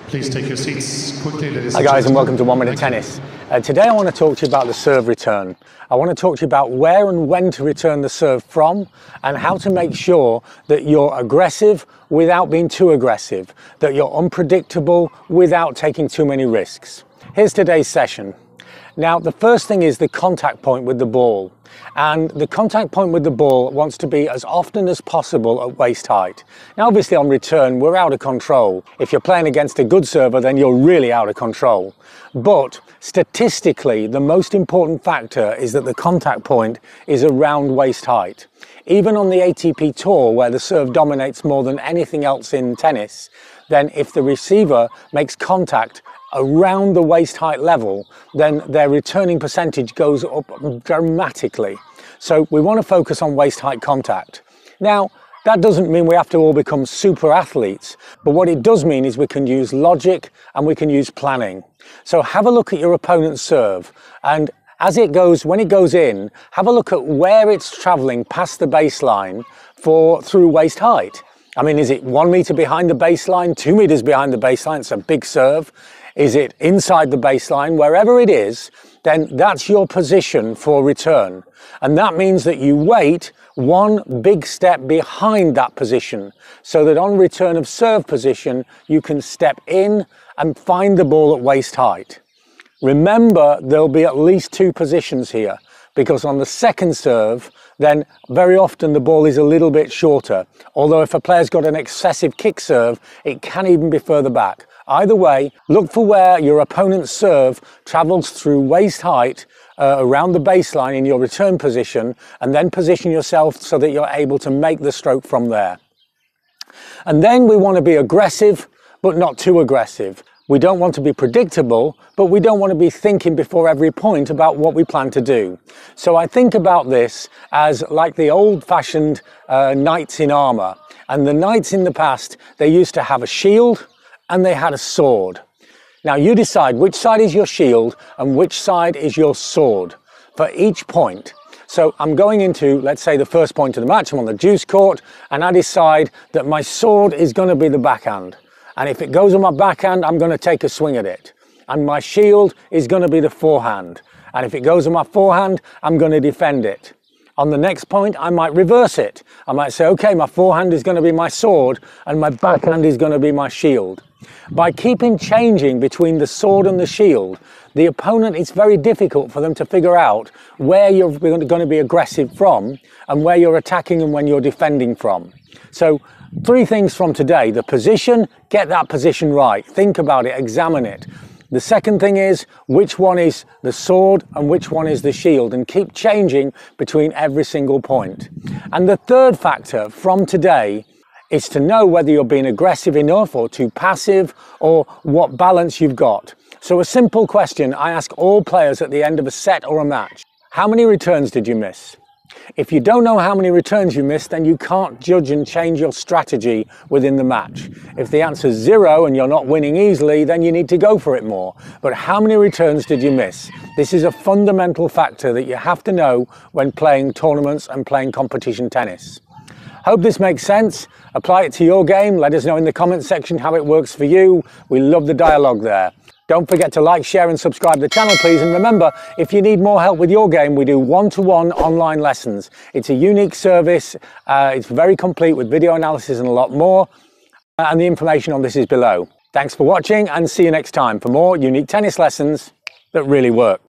Please take your seats quickly, ladies Hi guys, and welcome to 1 Minute Tennis. Today I want to talk to you about the serve return. I want to talk to you about where and when to return the serve from, and how to make sure that you're aggressive without being too aggressive, that you're unpredictable without taking too many risks. Here's today's session. Now, the first thing is the contact point with the ball. And the contact point with the ball wants to be as often as possible at waist height. Now, obviously on return, we're out of control. If you're playing against a good server, then you're really out of control. But statistically, the most important factor is that the contact point is around waist height. Even on the ATP Tour, where the serve dominates more than anything else in tennis, then if the receiver makes contact around the waist height level, then their returning percentage goes up dramatically. So we want to focus on waist height contact. Now, that doesn't mean we have to all become super athletes, but what it does mean is we can use logic and we can use planning. So have a look at your opponent's serve, and when it goes in, have a look at where it's traveling past the baseline through waist height. I mean, is it 1 meter behind the baseline, 2 meters behind the baseline? It's a big serve. Is it inside the baseline? Wherever it is, then that's your position for return. And that means that you wait one big step behind that position, so that on return of serve position, you can step in and find the ball at waist height. Remember, there'll be at least 2 positions here, because on the second serve, then very often the ball is a little bit shorter. Although if a player's got an excessive kick serve, it can even be further back. Either way, look for where your opponent's serve travels through waist height around the baseline in your return position, and then position yourself so that you're able to make the stroke from there. And then we want to be aggressive, but not too aggressive. We don't want to be predictable, but we don't want to be thinking before every point about what we plan to do. So I think about this as like the old-fashioned knights in armor. And the knights in the past, they used to have a shield and they had a sword. Now you decide which side is your shield and which side is your sword for each point. So I'm going into, let's say, the first point of the match. I'm on the deuce court, and I decide that my sword is going to be the backhand. And if it goes on my backhand, I'm going to take a swing at it. And my shield is going to be the forehand. And if it goes on my forehand, I'm going to defend it. On the next point, I might reverse it. I might say, okay, my forehand is going to be my sword and my backhand is going to be my shield. By keeping changing between the sword and the shield, the opponent, it's very difficult for them to figure out where you're going to be aggressive from and where you're attacking and when you're defending from. So 3 things from today: the position, get that position right. Think about it, examine it. The second thing is which one is the sword and which one is the shield, and keep changing between every single point. And the third factor from today is to know whether you're being aggressive enough or too passive, or what balance you've got. So a simple question I ask all players at the end of a set or a match: how many returns did you miss? If you don't know how many returns you missed, then you can't judge and change your strategy within the match. If the answer is 0 and you're not winning easily, then you need to go for it more. But how many returns did you miss? This is a fundamental factor that you have to know when playing tournaments and playing competition tennis. Hope this makes sense. Apply it to your game. Let us know in the comment section how it works for you. We love the dialogue there. Don't forget to like, share and subscribe to the channel, please. And remember, if you need more help with your game, we do one-to-one online lessons. It's a unique service. It's very complete with video analysis and a lot more. And the information on this is below. Thanks for watching, and see you next time for more unique tennis lessons that really work.